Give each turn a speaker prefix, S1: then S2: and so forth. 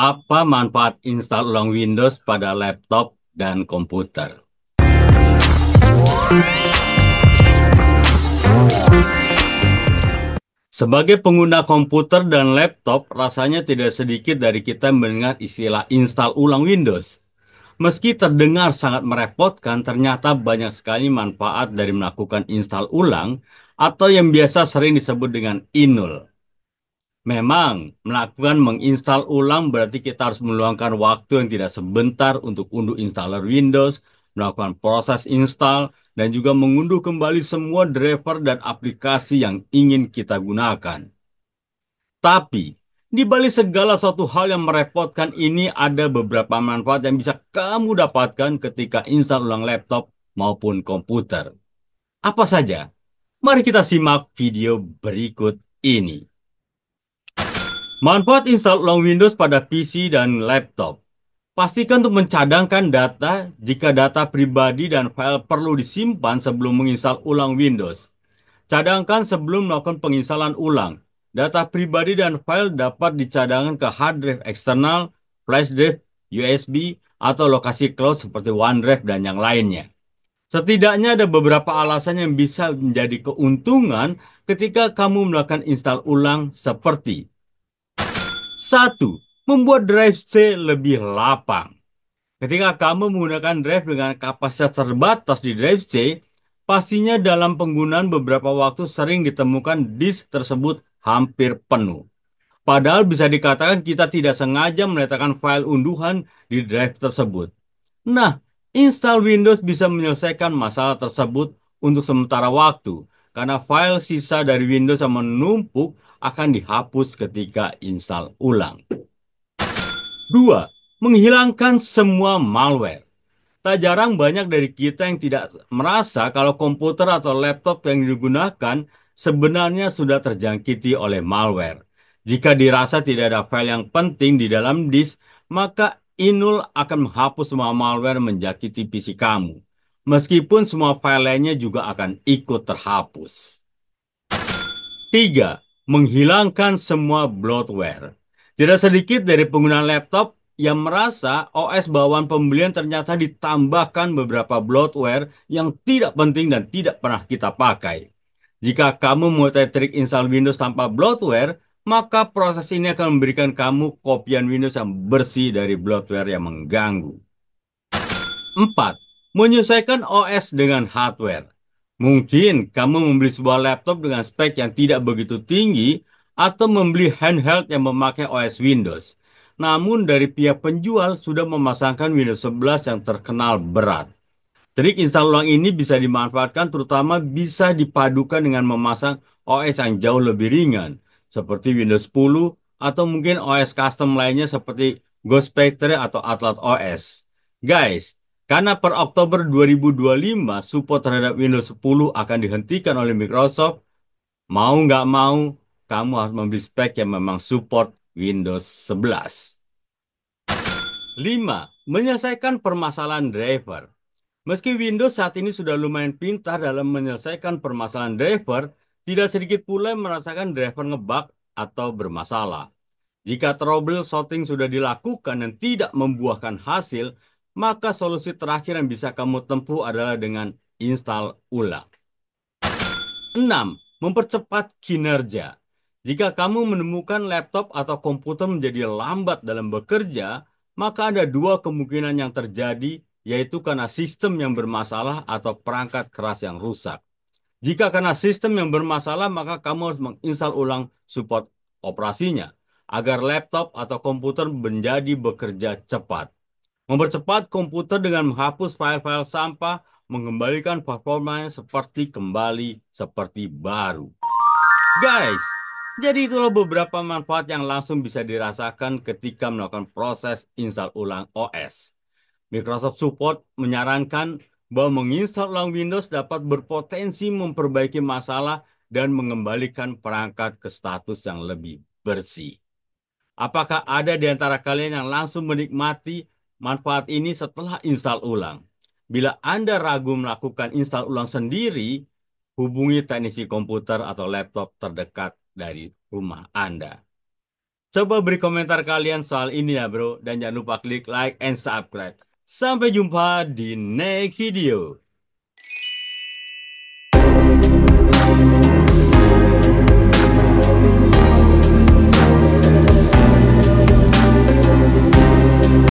S1: Apa manfaat install ulang Windows pada laptop dan komputer? Sebagai pengguna komputer dan laptop, rasanya tidak sedikit dari kita mendengar istilah install ulang Windows. Meski terdengar sangat merepotkan, ternyata banyak sekali manfaat dari melakukan install ulang atau yang biasa sering disebut dengan inul. Memang, melakukan menginstal ulang berarti kita harus meluangkan waktu yang tidak sebentar untuk unduh installer Windows, melakukan proses install, dan juga mengunduh kembali semua driver dan aplikasi yang ingin kita gunakan. Tapi, di balik segala suatu hal yang merepotkan ini ada beberapa manfaat yang bisa kamu dapatkan ketika install ulang laptop maupun komputer. Apa saja? Mari kita simak video berikut ini. Manfaat install ulang Windows pada PC dan laptop. Pastikan untuk mencadangkan data jika data pribadi dan file perlu disimpan sebelum menginstal ulang Windows. Cadangkan sebelum melakukan penginstalan ulang. Data pribadi dan file dapat dicadangkan ke hard drive eksternal, flash drive, USB, atau lokasi cloud seperti OneDrive dan yang lainnya. Setidaknya ada beberapa alasan yang bisa menjadi keuntungan ketika kamu melakukan install ulang seperti satu, membuat drive C lebih lapang. Ketika kamu menggunakan drive dengan kapasitas terbatas di drive C, pastinya dalam penggunaan beberapa waktu sering ditemukan disk tersebut hampir penuh. Padahal bisa dikatakan kita tidak sengaja meletakkan file unduhan di drive tersebut. Nah, install Windows bisa menyelesaikan masalah tersebut untuk sementara waktu, karena file sisa dari Windows yang menumpuk akan dihapus ketika install ulang. 2. Menghilangkan semua malware. Tak jarang banyak dari kita yang tidak merasa kalau komputer atau laptop yang digunakan sebenarnya sudah terjangkiti oleh malware. Jika dirasa tidak ada file yang penting di dalam disk, maka Inul akan menghapus semua malware menjangkiti PC kamu. Meskipun semua file lainnya juga akan ikut terhapus. 3. Menghilangkan semua bloatware. Tidak sedikit dari pengguna laptop yang merasa OS bawaan pembelian ternyata ditambahkan beberapa bloatware yang tidak penting dan tidak pernah kita pakai. Jika kamu mengetahui trik install Windows tanpa bloatware, maka proses ini akan memberikan kamu kopian Windows yang bersih dari bloatware yang mengganggu. 4. Menyesuaikan OS dengan hardware. Mungkin kamu membeli sebuah laptop dengan spek yang tidak begitu tinggi atau membeli handheld yang memakai OS Windows. Namun dari pihak penjual sudah memasangkan Windows 11 yang terkenal berat. Trik install ulang ini bisa dimanfaatkan terutama bisa dipadukan dengan memasang OS yang jauh lebih ringan seperti Windows 10 atau mungkin OS custom lainnya seperti Ghost Factory atau Atlas OS. Guys, karena per Oktober 2025 support terhadap Windows 10 akan dihentikan oleh Microsoft, mau nggak mau kamu harus membeli spek yang memang support Windows 11. 5. Menyelesaikan permasalahan driver. Meski Windows saat ini sudah lumayan pintar dalam menyelesaikan permasalahan driver, tidak sedikit pula yang merasakan driver ngebug atau bermasalah. Jika troubleshooting sudah dilakukan dan tidak membuahkan hasil, maka solusi terakhir yang bisa kamu tempuh adalah dengan install ulang. 6. Mempercepat kinerja. Jika kamu menemukan laptop atau komputer menjadi lambat dalam bekerja, maka ada dua kemungkinan yang terjadi, yaitu karena sistem yang bermasalah atau perangkat keras yang rusak. Jika karena sistem yang bermasalah, maka kamu harus menginstal ulang support operasinya, agar laptop atau komputer menjadi bekerja cepat. Mempercepat komputer dengan menghapus file-file sampah, mengembalikan performanya seperti baru. Guys, jadi itulah beberapa manfaat yang langsung bisa dirasakan ketika melakukan proses install ulang OS. Microsoft Support menyarankan bahwa menginstal ulang Windows dapat berpotensi memperbaiki masalah dan mengembalikan perangkat ke status yang lebih bersih. Apakah ada di antara kalian yang langsung menikmati manfaat ini setelah install ulang? Bila Anda ragu melakukan install ulang sendiri, hubungi teknisi komputer atau laptop terdekat dari rumah Anda. Coba beri komentar kalian soal ini ya bro. Dan jangan lupa klik like and subscribe. Sampai jumpa di next video.